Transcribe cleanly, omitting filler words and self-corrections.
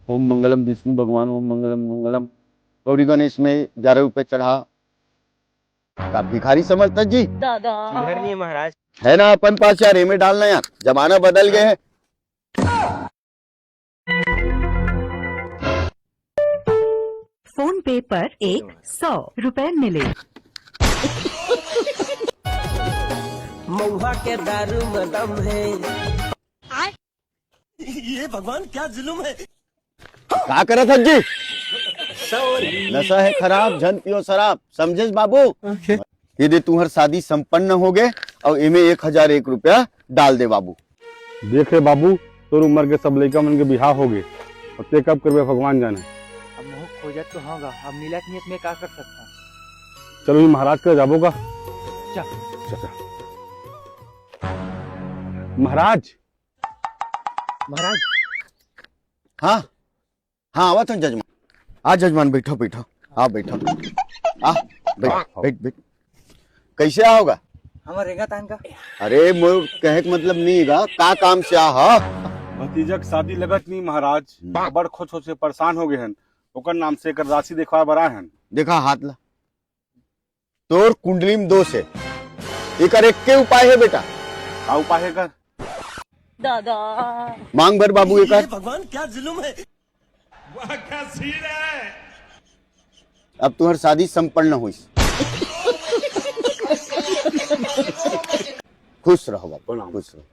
ओम मंगलम विष्णु भगवान, ओम मंगलम मंगलम। गौरी गणेश में 11 रुपए चढ़ा। आप भिखारी समझता जी? दादा इधर नहीं है महाराज। है ना अपन पास यार, में डालना यार, जमाना बदल गए हैं। फोन पे पर 100 रुपए मिले। महुआ के दारू में दम है। ये भगवान क्या जुल्म है। क्या करे था जी? नशा है खराब, झन पियो शराब, समझे बाबू? यदि तुम्हार शादी संपन्न हो गए और इमे 1001 रुपया डाल दे बाबू। देख रे बाबू, तोर उम्र के सब लड़का मन के बिहार हो गए, अब ते कब करबे भगवान जाने। अब मोह खोजत तो होगा, अब मिलत नियत में क्या कर सकता हूँ। चलो ये महाराज का जाबोगा। चल महाराज। महाराज हाँ हाँ, आवा था जजमान। आ जजमान, बैठो बैठो, आ बैठो, आ बैठ बैठ बैठ। कैसे आओगा? हमारे रेगा तान का। अरे मोर कहे के मतलब नहीं गा, का काम से आ? भतीजा की शादी लगत नहीं महाराज, बड़ खुश हो से परेशान हो गए हैं, ओकर नाम से एकर राशि देखवा बरा हैं। देखा हाथ ला, तोर कुंडली में दोष है, एकर एक के उपाय है बेटा। का उपाय है कर? दादा मांग भर बाबू एकर। भगवान क्या जुल्म है। अब तुम्हार शादी संपन्न हुई। खुश रहो बाबू, खुश रहो।